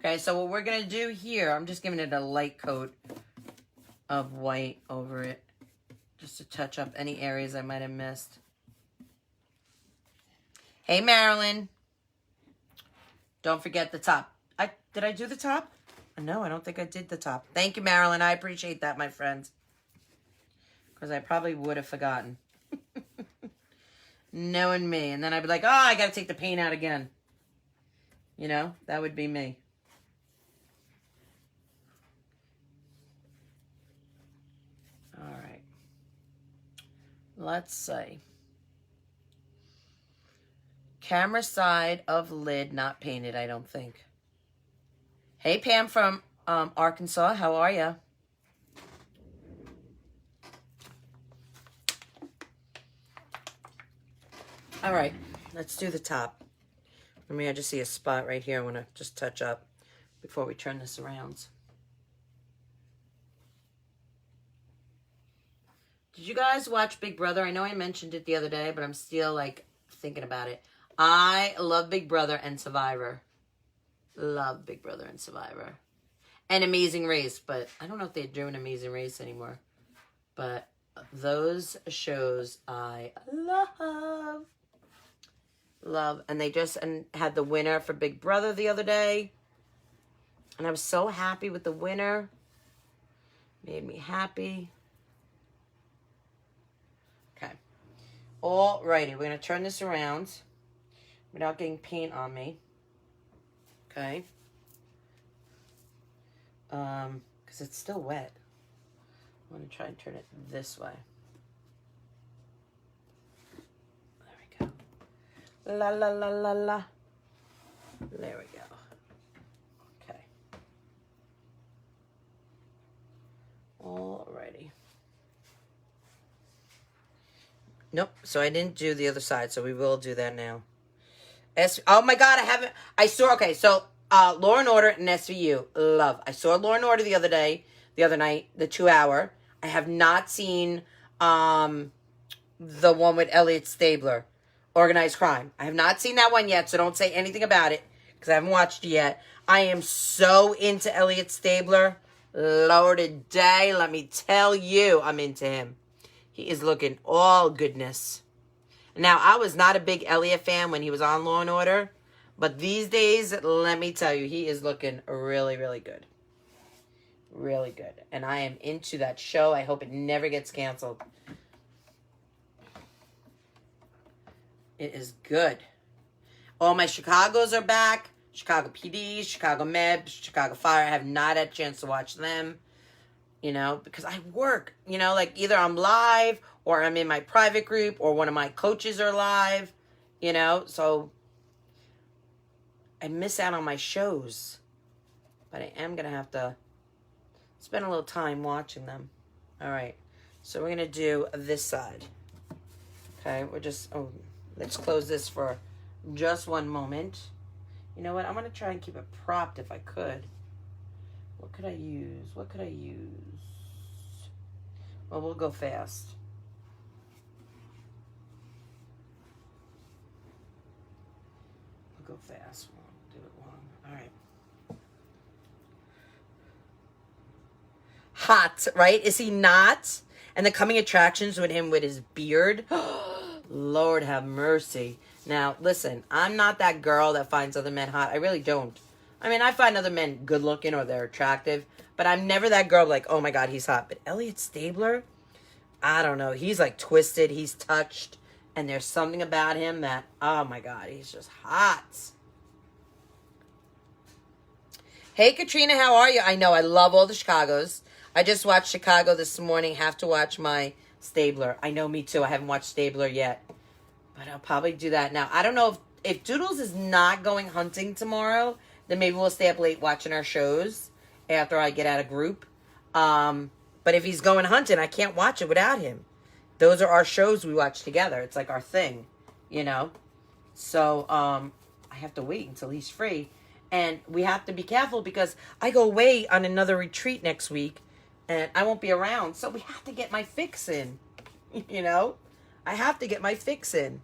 Okay, so what we're going to do here, I'm just giving it a light coat of white over it, just to touch up any areas I might have missed. Hey, Marilyn. Don't forget the top. Did I do the top? No, I don't think I did the top. Thank you, Marilyn. I appreciate that, my friend. Because I probably would have forgotten. Knowing me. And then I'd be like, oh, I got to take the paint out again. You know, that would be me. All right. Let's see. Camera side of lid not painted, I don't think. Hey, Pam from Arkansas. How are you? All right. Let's do the top. I just see a spot right here I want to just touch up before we turn this around. Did you guys watch Big Brother? I know I mentioned it the other day, but I'm still, like, thinking about it. I love Big Brother and Survivor. Love Big Brother and Survivor. And Amazing Race, but I don't know if they're doing Amazing Race anymore. But those shows I love. Love. And they just had the winner for Big Brother the other day. And I was so happy with the winner. Made me happy. Okay. Alrighty, we're going to turn this around without getting paint on me. Okay. Because it's still wet. I'm going to try and turn it this way. There we go. La, la, la, la, la. There we go. Okay. Alrighty. Nope, so I didn't do the other side, so we will do that now. Oh my God, okay, so Law and Order and SVU, love. I saw Law and Order the other night, the 2-hour. I have not seen the one with Elliot Stabler, Organized Crime. I have not seen that one yet, so don't say anything about it, because I haven't watched it yet. I am so into Elliot Stabler. Lord day, let me tell you, I'm into him. He is looking all goodness. Now, I was not a big Elliot fan when he was on Law & Order. But these days, let me tell you, he is looking really, really good. Really good. And I am into that show. I hope it never gets canceled. It is good. All my Chicagos are back. Chicago PD, Chicago Med, Chicago Fire. I have not had a chance to watch them. You know, because I work. You know, like either I'm live or I'm in my private group or one of my coaches are live. You know, so I miss out on my shows. But I am going to have to spend a little time watching them. All right. So we're going to do this side. Okay. Let's close this for just one moment. You know what? I'm going to try and keep it propped if I could. What could I use? What could I use? Well, we'll go fast. We'll go fast. We'll do it long. All right. Hot, right? Is he not? And the coming attractions with him with his beard. Lord have mercy. Now, listen, I'm not that girl that finds other men hot. I really don't. I mean, I find other men good looking or they're attractive, but I'm never that girl like, oh my God, he's hot. But Elliot Stabler, I don't know. He's like twisted, he's touched, and there's something about him that, oh my God, he's just hot. Hey, Katrina, how are you? I know, I love all the Chicagos. I just watched Chicago this morning. Have to watch my Stabler. I know, me too. I haven't watched Stabler yet, but I'll probably do that now. I don't know if Doodles is not going hunting tomorrow, then maybe we'll stay up late watching our shows after I get out of group. But if he's going hunting, I can't watch it without him. Those are our shows we watch together. It's like our thing, you know. So I have to wait until he's free. And we have to be careful because I go away on another retreat next week. And I won't be around. So we have to get my fix in, you know. I have to get my fix in.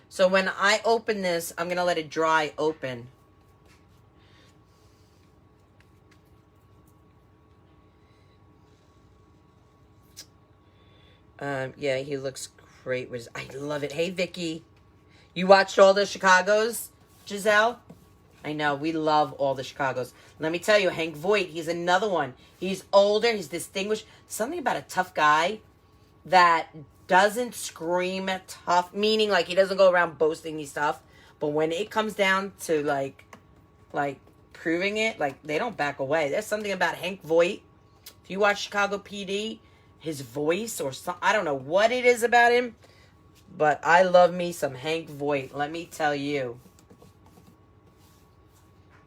So when I open this, I'm going to let it dry open. Yeah, he looks great. I love it. Hey, Vicky. You watched all the Chicagos? Giselle? I know, we love all the Chicagos. Let me tell you, Hank Voigt, he's another one. He's older, he's distinguished. Something about a tough guy that doesn't scream tough, meaning like he doesn't go around boasting he's tough. But when it comes down to like proving it, like they don't back away. There's something about Hank Voigt. If you watch Chicago PD, his voice or some, I don't know what it is about him, but I love me some Hank Voigt. Let me tell you.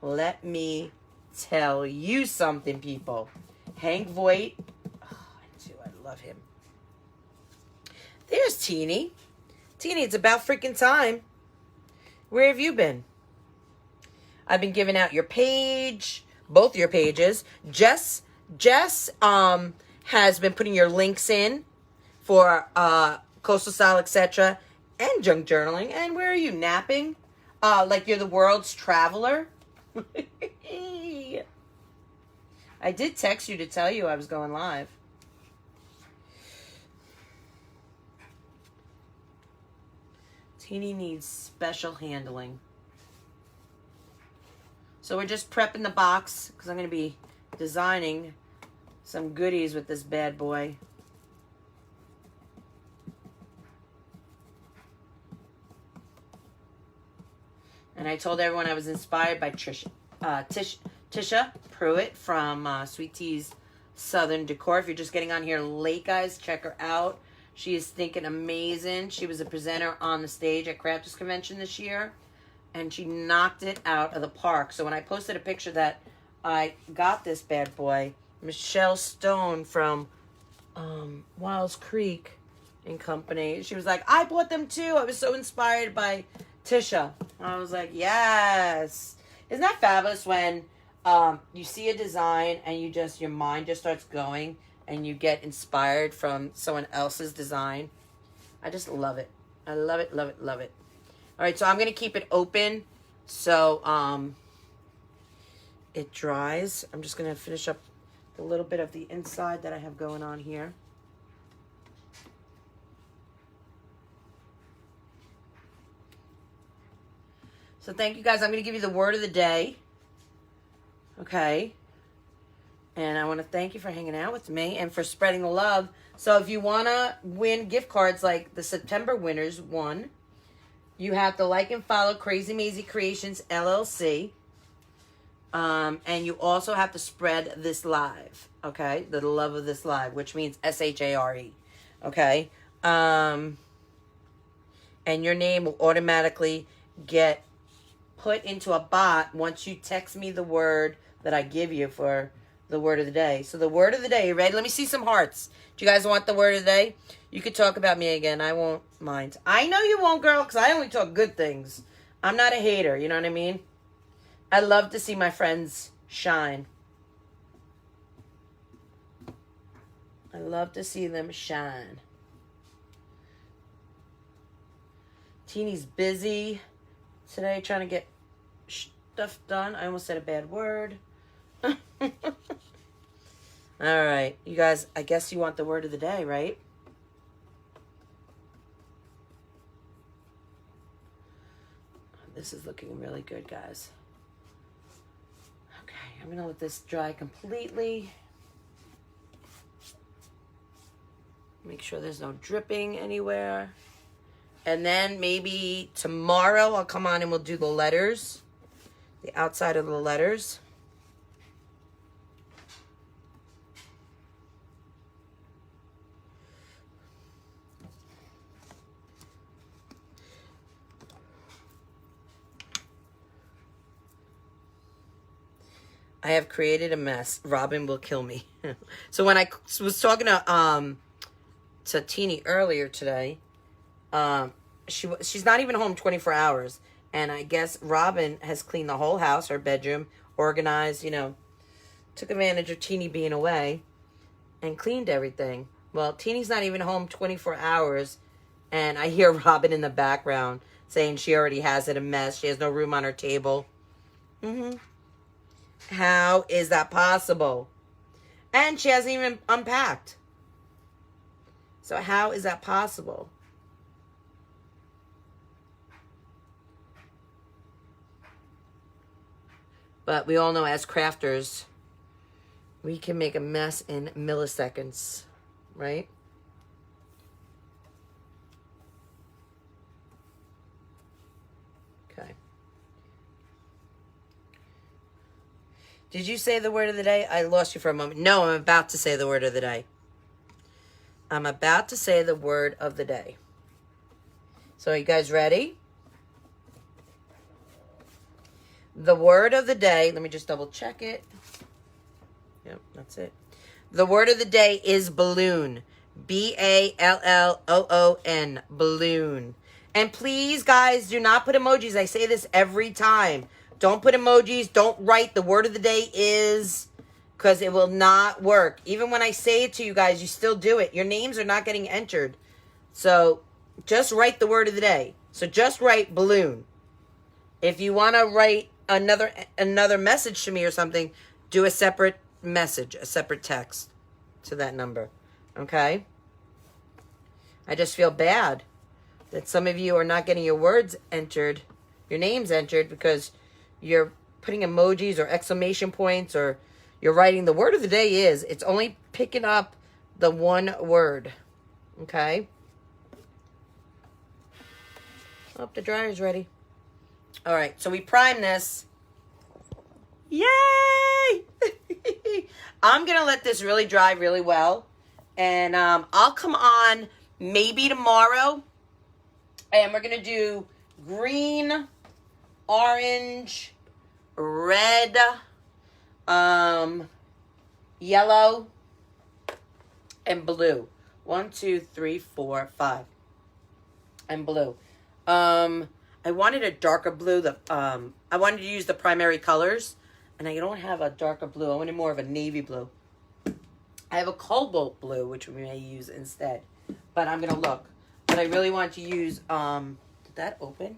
Let me tell you something, people. Hank Voigt. Oh, I love him. There's Teeny. Teeny, it's about freaking time. Where have you been? I've been giving out your page, both your pages. Jess has been putting your links in for Coastal Style, etc. and junk journaling. And where are you, napping? Like you're the world's traveler? I did text you to tell you I was going live. Teeny needs special handling. So we're just prepping the box because I'm going to be designing some goodies with this bad boy. And I told everyone I was inspired by Tisha Pruitt from Sweet Tea's Southern Decor. If you're just getting on here late, guys, check her out. She is thinking amazing. She was a presenter on the stage at Crafters Convention this year, and she knocked it out of the park. So when I posted a picture that I got this bad boy, Michelle Stone from Wiles Creek and Company, she was like, I bought them too. I was so inspired by Tisha. I was like, yes. Isn't that fabulous when you see a design and your mind just starts going and you get inspired from someone else's design? I just love it. I love it, love it, love it. All right, so I'm going to keep it open so it dries. I'm just going to finish up a little bit of the inside that I have going on here. So thank you guys. I'm going to give you the word of the day. Okay. And I want to thank you for hanging out with me and for spreading the love. So if you want to win gift cards like the September winners won, you have to like and follow Krazy Mazie Kreations, LLC. And you also have to spread this live. Okay. The love of this live, which means SHARE. Okay. And your name will automatically get put into a bot once you text me the word that I give you for the word of the day. So the word of the day, you ready? Let me see some hearts. Do you guys want the word of the day? You could talk about me again. I won't mind. I know you won't, girl, because I only talk good things. I'm not a hater, you know what I mean? I love to see my friends shine. I love to see them shine. Teeny's busy today trying to get stuff done. I almost said a bad word. All right, you guys, I guess you want the word of the day, right? This is looking really good, guys. Okay, I'm going to let this dry completely. Make sure there's no dripping anywhere. And then maybe tomorrow I'll come on and we'll do the letters. The outside of the letters. I have created a mess. Robin will kill me. So when I was talking to Teeny earlier today, she's not even home 24 hours. And I guess Robin has cleaned the whole house, her bedroom, organized, you know, took advantage of Teeny being away and cleaned everything. Well, Teeny's not even home 24 hours. And I hear Robin in the background saying she already has it a mess. She has no room on her table. How is that possible? And she hasn't even unpacked. So how is that possible? But we all know as crafters, we can make a mess in milliseconds, right? Okay. Did you say the word of the day? I lost you for a moment. No, I'm about to say the word of the day. I'm about to say the word of the day. So are you guys ready? The word of the day, let me just double check it. Yep, that's it. The word of the day is balloon. B-A-L-L-O-O-N. Balloon. And please, guys, do not put emojis. I say this every time. Don't put emojis. Don't write the word of the day is, because it will not work. Even when I say it to you guys, you still do it. Your names are not getting entered. So just write the word of the day. So just write balloon. If you want to write another message to me or something, do a separate message, a separate text to that number. Okay? I just feel bad that some of you are not getting your words entered, your names entered, because you're putting emojis or exclamation points, or you're writing the word of the day is. It's only picking up the one word. Okay? Oh, the dryer's ready. All right, so we prime this. Yay! I'm going to let this really dry really well. And I'll come on maybe tomorrow. And we're going to do green, orange, red, yellow, and blue. 1, 2, 3, 4, 5. And blue. I wanted a darker blue. I wanted to use the primary colors, and I don't have a darker blue. I wanted more of a navy blue. I have a cobalt blue, which we may use instead, but I'm gonna look. But I really want to use. Did that open?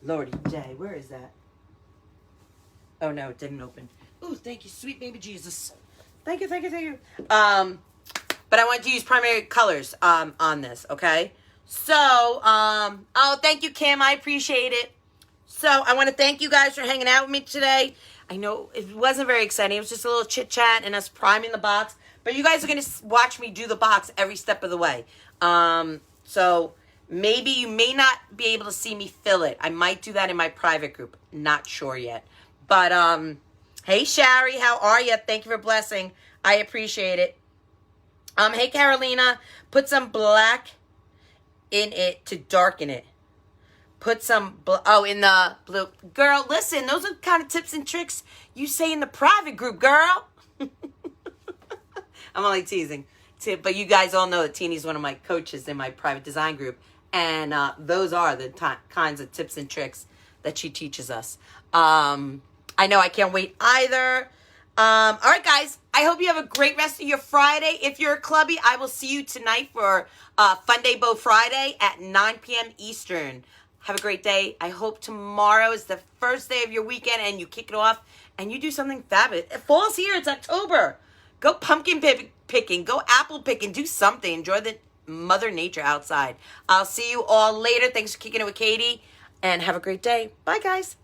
Lordy day, where is that? Oh no, it didn't open. Oh, thank you, sweet baby Jesus. Thank you, thank you, thank you. But I want to use primary colors on this. Okay. So, oh, thank you, Kim. I appreciate it. So, I want to thank you guys for hanging out with me today. I know it wasn't very exciting. It was just a little chit-chat and us priming the box. But you guys are going to watch me do the box every step of the way. So, maybe you may not be able to see me fill it. I might do that in my private group. Not sure yet. But, hey, Shari, how are you? Thank you for blessing. I appreciate it. Hey, Carolina, put some black in it to darken it. Put some, in the blue. Girl, listen, those are the kind of tips and tricks you say in the private group, girl. I'm only teasing. But you guys all know that Teeny's one of my coaches in my private design group. And those are the kinds of tips and tricks that she teaches us. I know, I can't wait either. All right, guys. I hope you have a great rest of your Friday. If you're a clubby, I will see you tonight for Fun Day Bow Friday at 9 p.m. Eastern. Have a great day. I hope tomorrow is the first day of your weekend and you kick it off and you do something fabulous. Fall's here. It's October. Go pumpkin picking. Go apple picking. Do something. Enjoy the Mother Nature outside. I'll see you all later. Thanks for kicking it with Katie. And have a great day. Bye, guys.